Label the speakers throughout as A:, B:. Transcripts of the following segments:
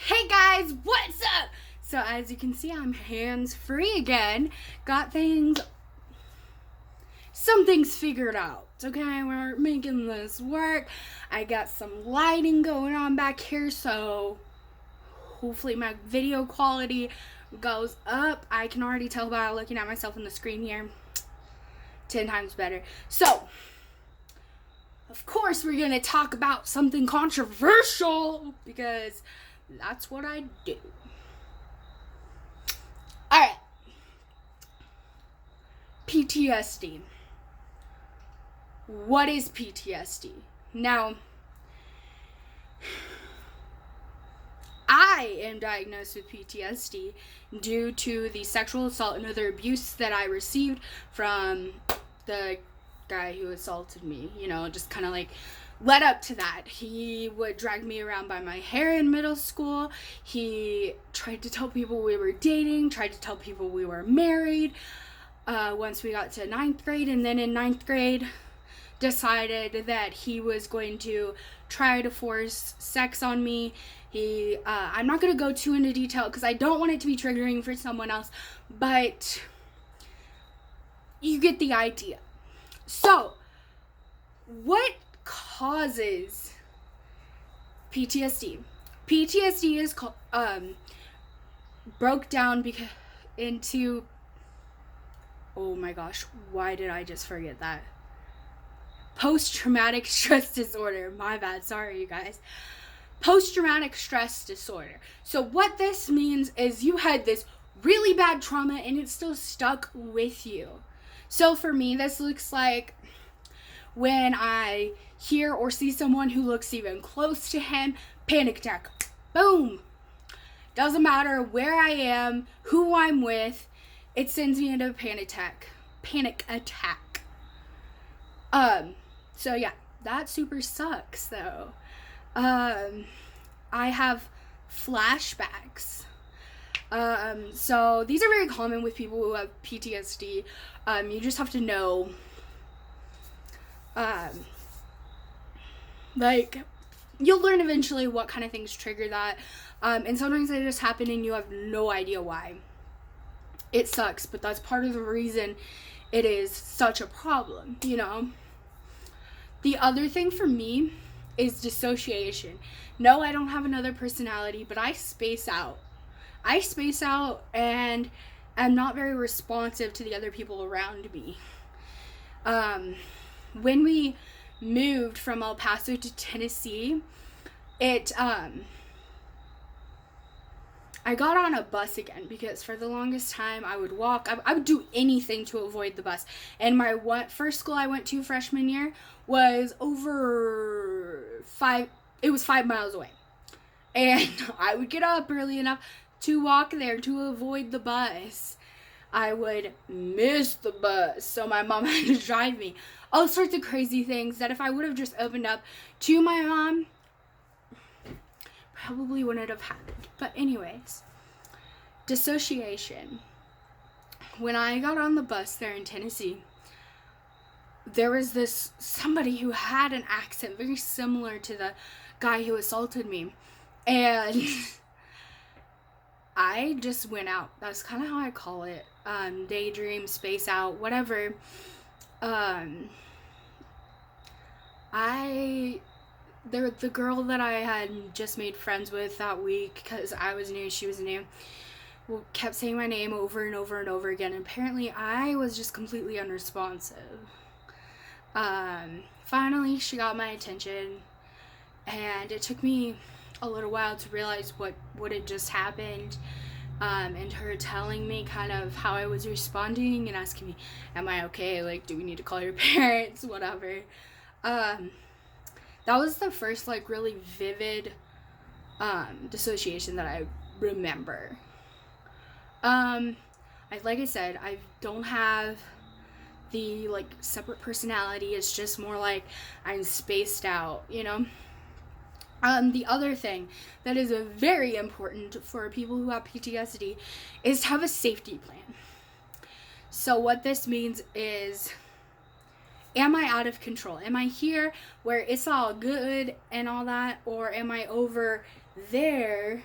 A: Hey guys, what's up? So as you can see, I'm hands-free again. Got some things figured out. Okay, we're making this work. I got some lighting going on back here, so hopefully my video quality goes up. I can already tell by looking at myself on the screen here. 10 times better. So, of course, we're gonna talk about something controversial because that's what I do. Alright. PTSD. What is PTSD? Now, I am diagnosed with PTSD due to the sexual assault and other abuse that I received from the guy who assaulted me. Just kind of like led up to that. He would drag me around by my hair in middle school. He tried to tell people we were dating, tried to tell people we were married once we got to 9th grade. And then in 9th grade, decided that he was going to try to force sex on me. I'm not going to go too into detail because I don't want it to be triggering for someone else, but you get the idea. So, what causes PTSD? PTSD is broke down into, oh my gosh, why did I just forget that? Post-traumatic stress disorder. My bad, sorry you guys. Post-traumatic stress disorder. So what this means is you had this really bad trauma and it's still stuck with you. So for me, this looks like when I hear or see someone who looks even close to him, panic attack. Boom. Doesn't matter where I am, who I'm with, it sends me into a panic attack. So yeah, that super sucks though. I have flashbacks. So these are very common with people who have PTSD. You just have to know, you'll learn eventually what kind of things trigger that. And sometimes they just happen and you have no idea why. It sucks, but that's part of the reason it is such a problem, The other thing for me is dissociation. No, I don't have another personality, but I space out. And I'm not very responsive to the other people around me. When we moved from El Paso to Tennessee, I got on a bus again because for the longest time I would walk. I would do anything to avoid the bus. And my first school I went to freshman year was it was 5 miles away. And I would get up early enough to walk there to avoid the bus. I would miss the bus, so my mom had to drive me. All sorts of crazy things that if I would have just opened up to my mom, probably wouldn't have happened. But anyways, dissociation. When I got on the bus there in Tennessee, there was somebody who had an accent very similar to the guy who assaulted me. And I just went out. That's kind of how I call it. Daydream, space out, whatever. The girl that I had just made friends with that week, because I was new, she was new, kept saying my name over and over and over again. And apparently I was just completely unresponsive. Finally, she got my attention, and it took me a little while to realize what had just happened, and her telling me kind of how I was responding and asking me, am I okay? Like, do we need to call your parents? Whatever. That was the first, really vivid, dissociation that I remember. Like I said, I don't have the, separate personality. It's just more like I'm spaced out, The other thing that is very important for people who have PTSD is to have a safety plan. So what this means is, am I out of control? Am I here where it's all good and all that? Or am I over there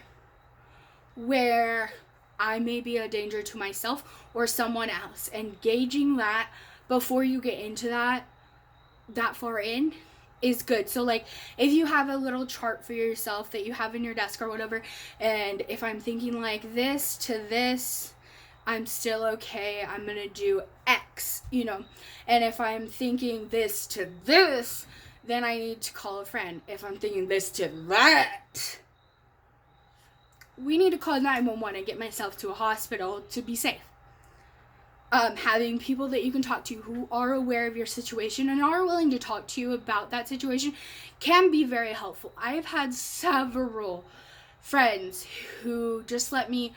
A: where I may be a danger to myself or someone else, and gauging that before you get into that far in is good. So like if you have a little chart for yourself that you have in your desk or whatever, and if I'm thinking like this to this, I'm still okay, I'm gonna do X, you know. And if I'm thinking this to this, then I need to call a friend. If I'm thinking this to that, we need to call 911 and get myself to a hospital to be safe. Having people that you can talk to who are aware of your situation and are willing to talk to you about that situation can be very helpful. I have had several friends who just let me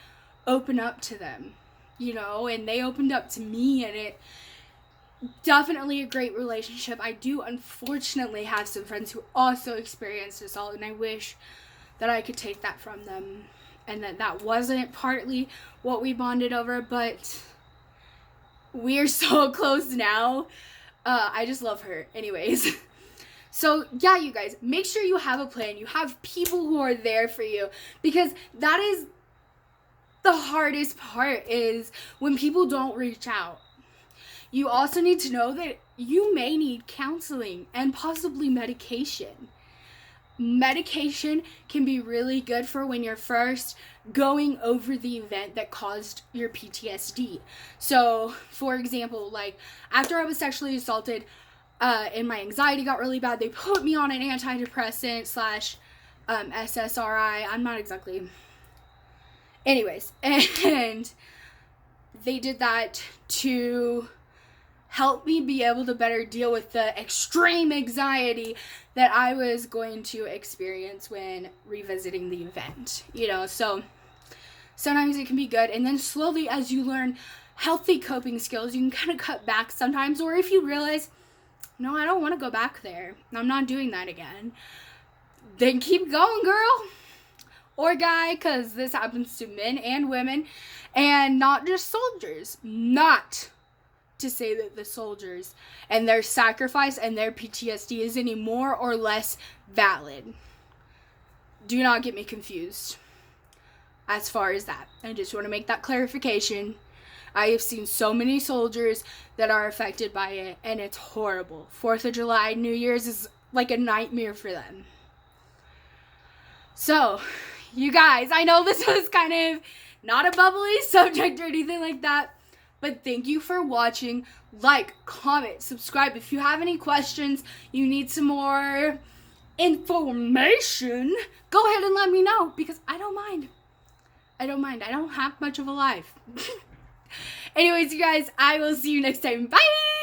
A: open up to them, you know, and they opened up to me, and it definitely a great relationship. I do unfortunately have some friends who also experienced assault, and I wish that I could take that from them and that wasn't partly what we bonded over, but we're so close now. I just love her. Anyways. So yeah, you guys, make sure you have a plan. You have people who are there for you, because that is the hardest part, is when people don't reach out. You also need to know that you may need counseling and possibly medication. Medication can be really good for when you're first going over the event that caused your PTSD. So, for example, like after I was sexually assaulted and my anxiety got really bad, they put me on an antidepressant / SSRI. I'm not exactly... Anyways, and they did that to help me be able to better deal with the extreme anxiety that I was going to experience when revisiting the event, you know. So sometimes it can be good, and then slowly as you learn healthy coping skills, you can kind of cut back sometimes. Or if you realize, no, I don't want to go back there, I'm not doing that again, then keep going, girl or guy, because this happens to men and women, and not just soldiers. Not to say that the soldiers and their sacrifice and their PTSD is any more or less valid. Do not get me confused as far as that. I just want to make that clarification. I have seen so many soldiers that are affected by it, and it's horrible. 4th of July, New Year's is like a nightmare for them. So, you guys, I know this was kind of not a bubbly subject or anything like that, but thank you for watching. Like, comment, subscribe. If you have any questions, you need some more information, go ahead and let me know, because I don't mind. I don't have much of a life. Anyways, you guys, I will see you next time. Bye!